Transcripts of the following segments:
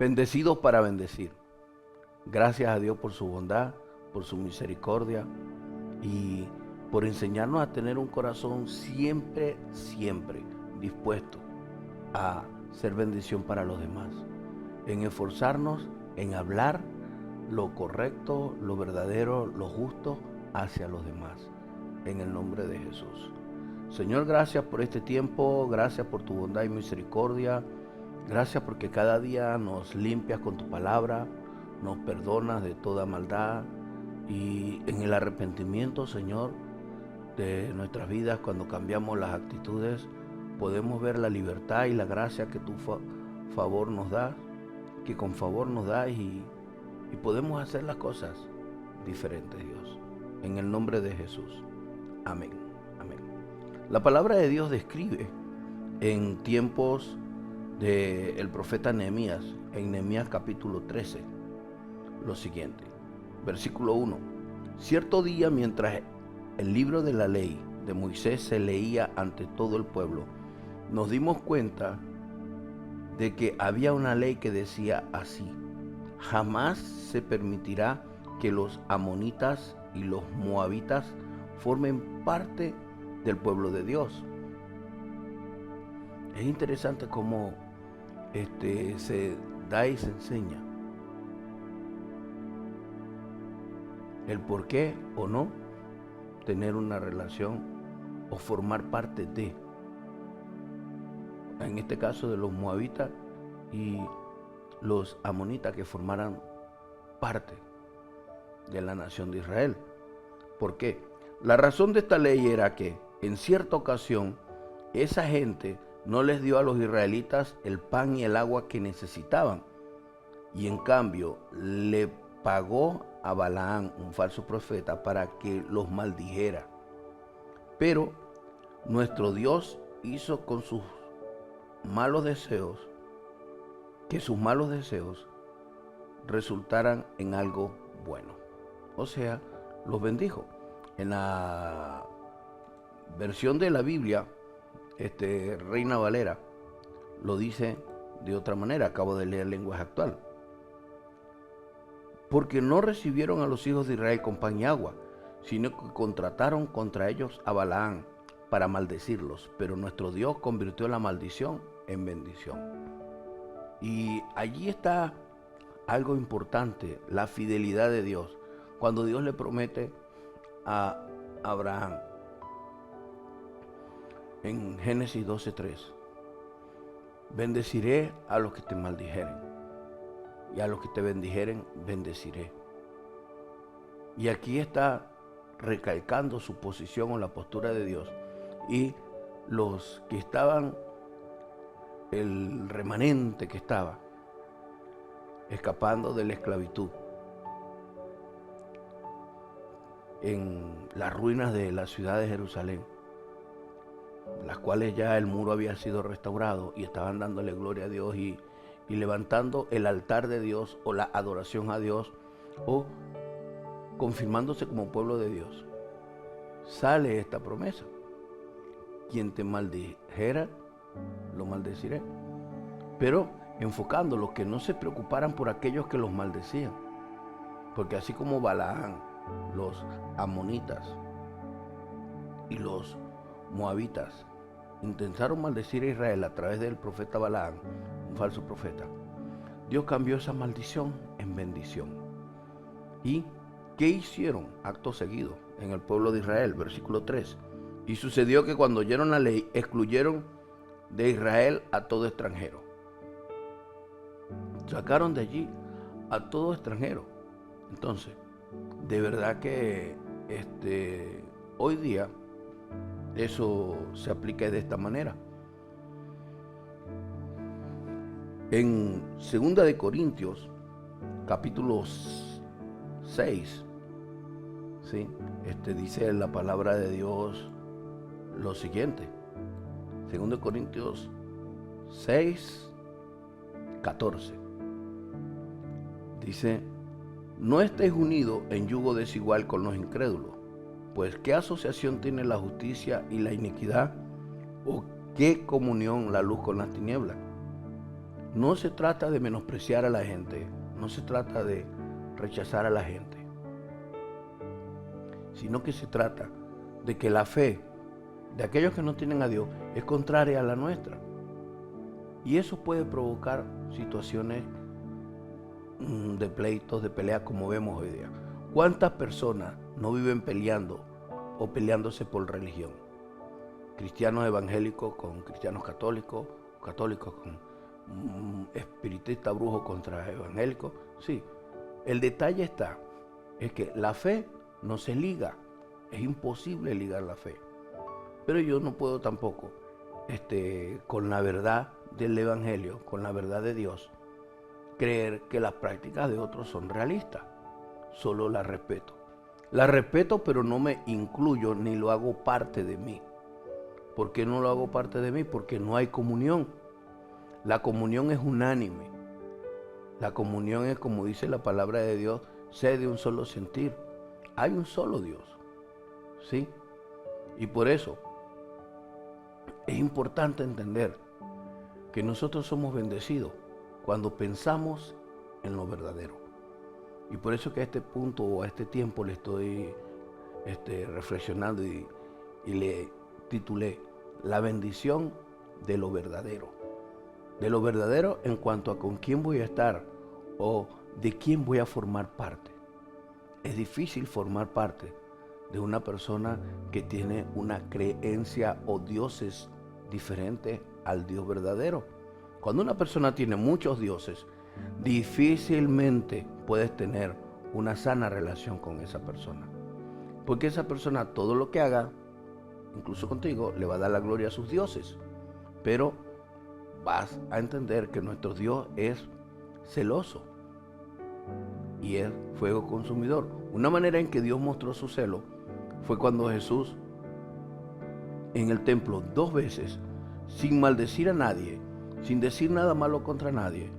bendecidos para bendecir. Gracias a Dios por su bondad, por su misericordia y por enseñarnos a tener un corazón siempre dispuesto a ser bendición para los demás, en esforzarnos en hablar lo correcto, lo verdadero, lo justo hacia los demás, en el nombre de Jesús. Señor, gracias por este tiempo, gracias por tu bondad y misericordia, gracias porque cada día nos limpias con tu palabra, nos perdonas de toda maldad y en el arrepentimiento, Señor, de nuestras vidas, cuando cambiamos las actitudes, podemos ver la libertad y la gracia que tu favor nos da, que con favor nos da y podemos hacer las cosas diferentes, Dios. En el nombre de Jesús. Amén. Amén. La palabra de Dios describe en tiempos del profeta Nehemías, en Nehemías capítulo 13, lo siguiente. Versículo 1. Cierto día, mientras el libro de la ley de Moisés se leía ante todo el pueblo, nos dimos cuenta de que había una ley que decía así: jamás se permitirá que los amonitas y los moabitas formen parte del pueblo de Dios. Es interesante cómo se da y se enseña el por qué o no tener una relación o formar parte de, en este caso, de los moabitas y los amonitas, que formaran parte de la nación de Israel. ¿Por qué? La razón de esta ley era que en cierta ocasión esa gente no les dio a los israelitas el pan y el agua que necesitaban, y en cambio le pagó a Balaam, un falso profeta, para que los maldijera. Pero nuestro Dios hizo con sus malos deseos que sus malos deseos resultaran en algo bueno. O sea, los bendijo. En la versión de la Biblia, Reina Valera lo dice de otra manera. Acabo de leer lenguaje actual. Porque no recibieron a los hijos de Israel con pan y agua, sino que contrataron contra ellos a Balaam para maldecirlos. Pero nuestro Dios convirtió la maldición en bendición. Y allí está algo importante, la fidelidad de Dios. Cuando Dios le promete a Abraham en Génesis 12:3, bendeciré a los que te maldijeren, y a los que te bendijeren, bendeciré. Y aquí está recalcando su posición o la postura de Dios. Y los que estaban, el remanente que estaba escapando de la esclavitud en las ruinas de la ciudad de Jerusalén, las cuales ya el muro había sido restaurado, y estaban dándole gloria a Dios y levantando el altar de Dios o la adoración a Dios, o confirmándose como pueblo de Dios. Sale esta promesa: quien te maldijera, lo maldeciré. Pero enfocándolos, que no se preocuparan por aquellos que los maldecían, porque así como Balaam, los amonitas y los moabitas intentaron maldecir a Israel a través del profeta Balaam, un falso profeta, Dios cambió esa maldición en bendición. ¿Y qué hicieron acto seguido en el pueblo de Israel? Versículo 3. Y sucedió que cuando oyeron la ley, excluyeron de Israel a todo extranjero. Sacaron de allí a todo extranjero. Entonces, de verdad que hoy día eso se aplica de esta manera. En 2 de Corintios, capítulo 6, ¿sí? Dice la palabra de Dios lo siguiente. 2 Corintios 6, 14. Dice: no estéis unidos en yugo desigual con los incrédulos, pues ¿qué asociación tiene la justicia y la iniquidad? ¿O qué comunión la luz con las tinieblas? no se trata de menospreciar a la gente, no se trata de rechazar a la gente, sino que se trata de que la fe de aquellos que no tienen a Dios es contraria a la nuestra. Y eso puede provocar situaciones de pleitos, de peleas, como vemos hoy día. ¿Cuántas personas no viven peleando o peleándose por religión? Cristianos evangélicos con cristianos católicos, católicos con espiritistas brujos contra evangélicos. Sí, el detalle es que la fe no se liga, es imposible ligar la fe. Pero yo no puedo tampoco, con la verdad del evangelio, con la verdad de Dios, creer que las prácticas de otros son realistas. Solo las respeto. Las respeto, pero no me incluyo ni lo hago parte de mí. ¿Por qué no lo hago parte de mí? Porque no hay comunión. La comunión es unánime. La comunión es, como dice la palabra de Dios, sé de un solo sentir. Hay un solo Dios. ¿Sí? Y por eso es importante entender que nosotros somos bendecidos cuando pensamos en lo verdadero. Y por eso que a este punto o a este tiempo le estoy reflexionando y le titulé La bendición de lo verdadero. De lo verdadero en cuanto a con quién voy a estar o de quién voy a formar parte. Es difícil formar parte de una persona que tiene una creencia o dioses diferentes al Dios verdadero. Cuando una persona tiene muchos dioses, difícilmente puedes tener una sana relación con esa persona. Porque esa persona todo lo que haga, incluso contigo, le va a dar la gloria a sus dioses. Pero vas a entender que nuestro Dios es celoso y es fuego consumidor. Una manera en que Dios mostró su celo fue cuando Jesús en el templo 2 veces, sin maldecir a nadie, sin decir nada malo contra nadie,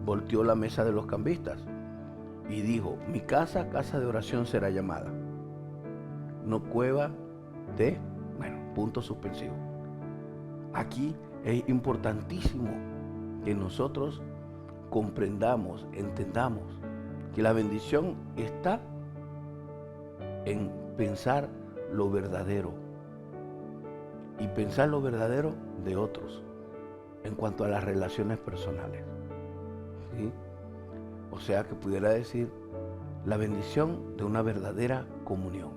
volteó la mesa de los cambistas y dijo: mi casa, casa de oración será llamada, no cueva de... punto suspensivo. Aquí es importantísimo que nosotros comprendamos, entendamos que la bendición está en pensar lo verdadero y pensar lo verdadero de otros en cuanto a las relaciones personales. ¿Sí? O sea que pudiera decir la bendición de una verdadera comunión.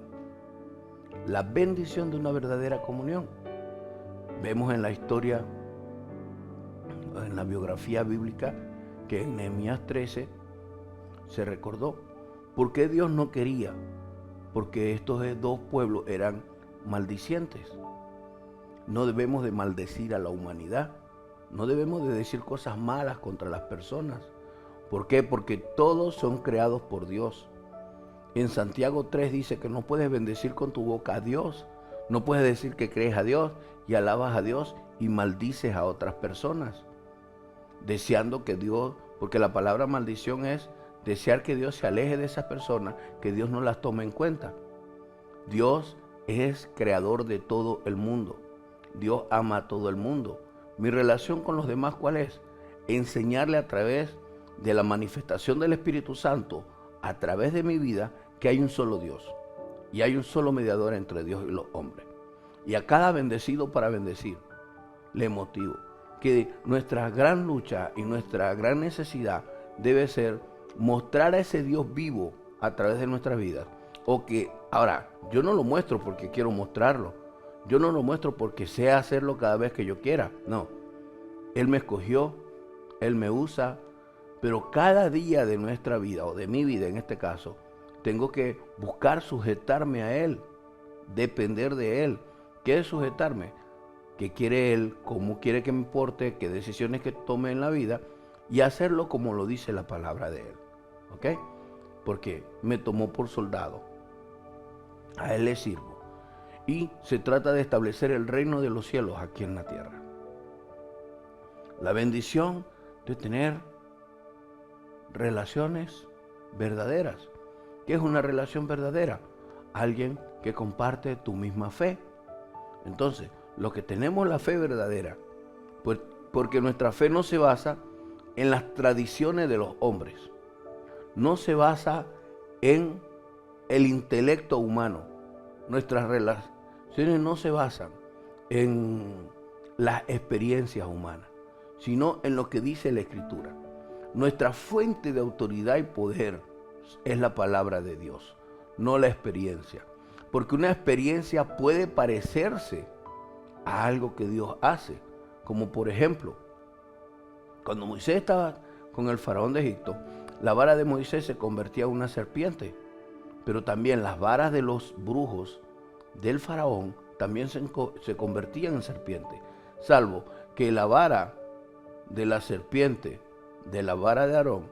La bendición de una verdadera comunión. Vemos en la historia, en la biografía bíblica, que en Nehemías 13 se recordó por qué Dios no quería, porque estos 2 pueblos eran maldicientes. No debemos de maldecir a la humanidad, no debemos de decir cosas malas contra las personas. ¿Por qué? Porque todos son creados por Dios. En Santiago 3 dice que no puedes bendecir con tu boca a Dios, no puedes decir que crees a Dios y alabas a Dios y maldices a otras personas, deseando que Dios, porque la palabra maldición es desear que Dios se aleje de esas personas, que Dios no las tome en cuenta. Dios es creador de todo el mundo. Dios ama a todo el mundo. Mi relación con los demás, ¿cuál es? Enseñarle a través de la manifestación del Espíritu Santo, a través de mi vida, que hay un solo Dios y hay un solo mediador entre Dios y los hombres. Y a cada bendecido para bendecir, le motivo que nuestra gran lucha y nuestra gran necesidad debe ser mostrar a ese Dios vivo a través de nuestras vidas. O que, ahora, yo no lo muestro porque quiero mostrarlo. Yo no lo muestro porque sé hacerlo cada vez que yo quiera. No. Él me escogió, Él me usa, pero cada día de nuestra vida, o de mi vida en este caso, tengo que buscar sujetarme a Él, depender de Él. ¿Qué es sujetarme? ¿Qué quiere Él? ¿Cómo quiere que me porte? ¿Qué decisiones que tome en la vida? Y hacerlo como lo dice la palabra de Él. ¿Ok? Porque me tomó por soldado. A Él le sirvo. Y se trata de establecer el reino de los cielos aquí en la tierra. La bendición de tener relaciones verdaderas. ¿Qué es una relación verdadera? Alguien que comparte tu misma fe. Entonces, los que tenemos la fe verdadera, pues porque nuestra fe no se basa en las tradiciones de los hombres. No se basa en el intelecto humano. Nuestras relaciones no se basan en las experiencias humanas, sino en lo que dice la Escritura. Nuestra fuente de autoridad y poder es la palabra de Dios, no la experiencia. Porque una experiencia puede parecerse a algo que Dios hace, como por ejemplo, cuando Moisés estaba con el faraón de Egipto, la vara de Moisés se convertía en una serpiente, pero también las varas de los brujos del faraón también se convertían en serpiente, salvo que la vara de la serpiente, de la vara de Aarón,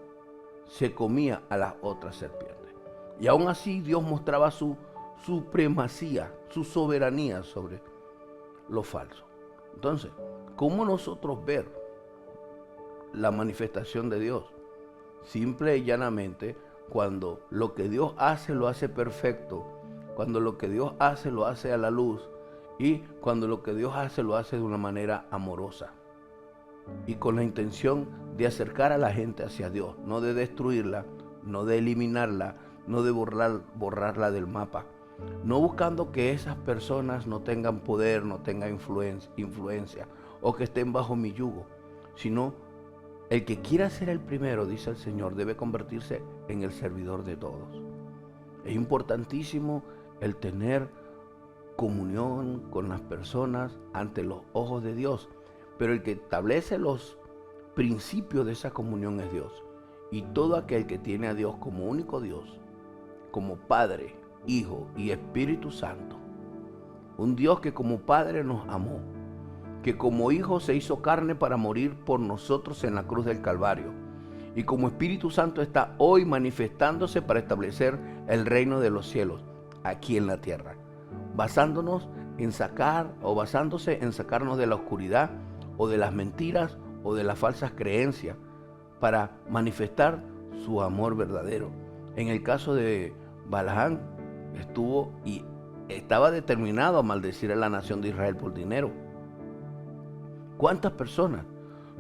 se comía a las otras serpientes. Y aún así Dios mostraba su supremacía, su soberanía sobre lo falso. Entonces, ¿cómo nosotros ver la manifestación de Dios? Simple y llanamente, cuando lo que Dios hace lo hace perfecto, cuando lo que Dios hace lo hace a la luz y cuando lo que Dios hace lo hace de una manera amorosa y con la intención de acercar a la gente hacia Dios, no de destruirla, no de eliminarla, no de borrarla del mapa, no buscando que esas personas no tengan poder, no tengan influencia o que estén bajo mi yugo, sino el que quiera ser el primero, dice el Señor, debe convertirse en el servidor de todos. Es importantísimo el tener comunión con las personas ante los ojos de Dios, pero el que establece los principios de esa comunión es Dios. Y todo aquel que tiene a Dios como único Dios, como Padre, Hijo y Espíritu Santo, un Dios que como Padre nos amó, que como Hijo se hizo carne para morir por nosotros en la cruz del Calvario, y como Espíritu Santo está hoy manifestándose para establecer el reino de los cielos aquí en la tierra, basándose en sacarnos de la oscuridad o de las mentiras o de las falsas creencias para manifestar su amor verdadero. En el caso de Balaam, estaba determinado a maldecir a la nación de Israel por dinero. ¿Cuántas personas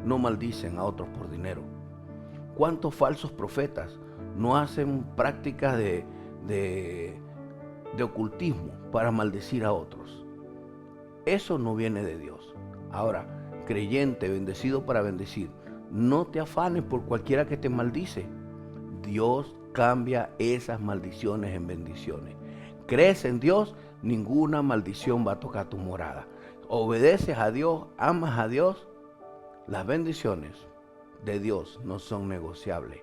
no maldicen a otros por dinero? ¿Cuántos falsos profetas no hacen prácticas de ocultismo para maldecir a otros? Eso no viene de Dios. Ahora, creyente, bendecido para bendecir, no te afanes por cualquiera que te maldice. Dios cambia esas maldiciones en bendiciones. ¿Crees en Dios? Ninguna maldición va a tocar tu morada. Obedeces a Dios, amas a Dios, las bendiciones de Dios no son negociables.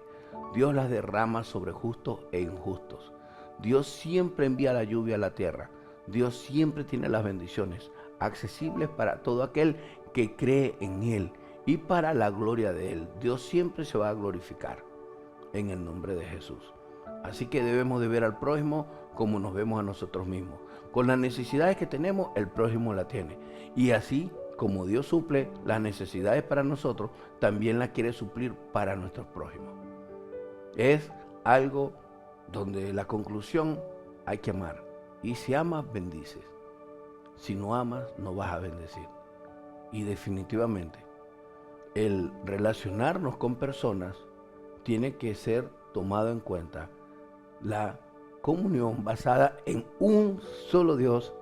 Dios las derrama sobre justos e injustos. Dios siempre envía la lluvia a la tierra. Dios siempre tiene las bendiciones accesibles para todo aquel que cree en Él y para la gloria de Él. Dios siempre se va a glorificar en el nombre de Jesús. Así que debemos de ver al prójimo como nos vemos a nosotros mismos. Con las necesidades que tenemos, el prójimo la tiene. Y así como Dios suple las necesidades para nosotros, también las quiere suplir para nuestros prójimos. Es algo donde la conclusión hay que amar. Y si amas, bendices. Si no amas, no vas a bendecir. Y definitivamente, el relacionarnos con personas tiene que ser tomado en cuenta la comunión basada en un solo Dios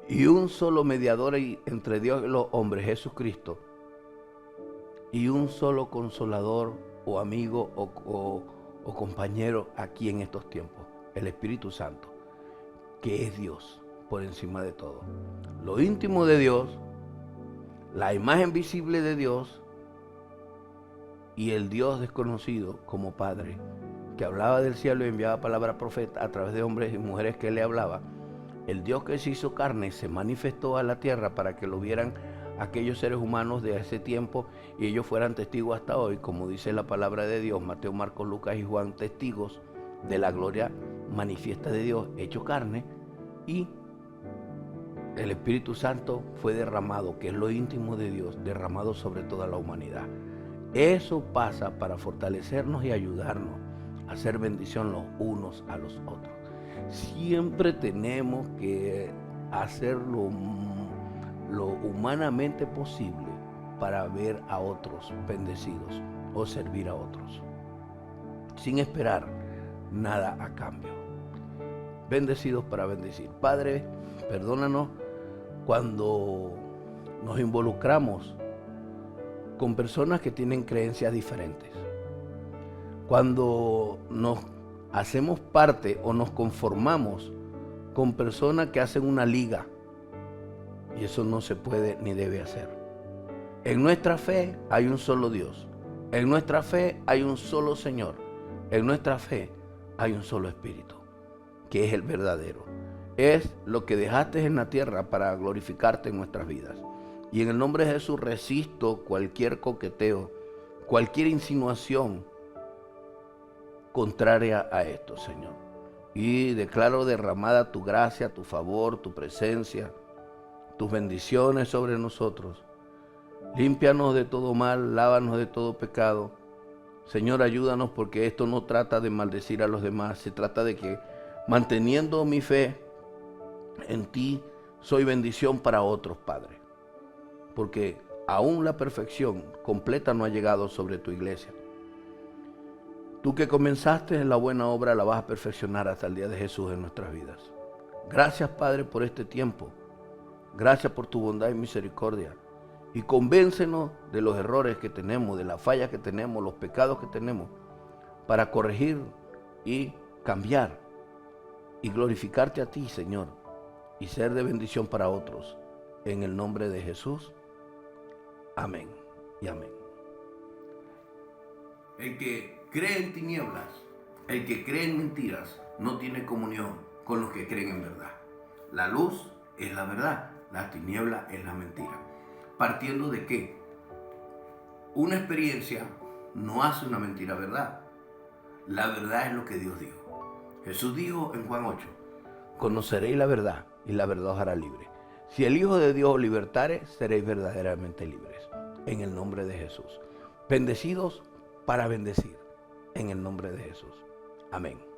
y un solo mediador entre Dios y los hombres, Jesucristo, y un solo consolador o amigo o compañero aquí en estos tiempos, el Espíritu Santo, que es Dios por encima de todo. Lo íntimo de Dios, la imagen visible de Dios y el Dios desconocido como Padre, que hablaba del cielo y enviaba palabra profeta a través de hombres y mujeres que le hablaba. El Dios que se hizo carne se manifestó a la tierra para que lo vieran aquellos seres humanos de ese tiempo y ellos fueran testigos hasta hoy, como dice la palabra de Dios, Mateo, Marcos, Lucas y Juan, testigos de la gloria manifiesta de Dios hecho carne, y el Espíritu Santo fue derramado, que es lo íntimo de Dios, derramado sobre toda la humanidad. Eso pasa para fortalecernos y ayudarnos a hacer bendición los unos a los otros. Siempre tenemos que hacer lo humanamente posible para ver a otros bendecidos. o servir a otros, sin esperar nada a cambio. Bendecidos para bendecir. Padre, perdónanos cuando nos involucramos con personas que tienen creencias diferentes. Cuando nos hacemos parte o nos conformamos con personas que hacen una liga. Y eso no se puede ni debe hacer. En nuestra fe hay un solo Dios. En nuestra fe hay un solo Señor. En nuestra fe hay un solo Espíritu, que es el verdadero. Es lo que dejaste en la tierra para glorificarte en nuestras vidas. Y en el nombre de Jesús resisto cualquier coqueteo, cualquier insinuación contraria a esto, Señor. Y declaro derramada tu gracia, tu favor, tu presencia, tus bendiciones sobre nosotros. Límpianos de todo mal, lávanos de todo pecado. Señor, ayúdanos, porque esto no trata de maldecir a los demás, se trata de que manteniendo mi fe en ti, soy bendición para otros, Padre. Porque aún la perfección completa no ha llegado sobre tu iglesia. Tú que comenzaste en la buena obra la vas a perfeccionar hasta el día de Jesús en nuestras vidas. Gracias, Padre, por este tiempo. Gracias por tu bondad y misericordia. Y convéncenos de los errores que tenemos, de las fallas que tenemos, los pecados que tenemos, para corregir y cambiar y glorificarte a ti, Señor, y ser de bendición para otros. En el nombre de Jesús. Amén y amén. El que cree en tinieblas, el que cree en mentiras, no tiene comunión con los que creen en verdad. La luz es la verdad, la tiniebla es la mentira. Partiendo de que una experiencia no hace una mentira verdad. La verdad es lo que Dios dijo. Jesús dijo en Juan 8, conoceréis la verdad y la verdad os hará libre. Si el Hijo de Dios os libertare, seréis verdaderamente libres. En el nombre de Jesús. Bendecidos para bendecir. En el nombre de Jesús. Amén.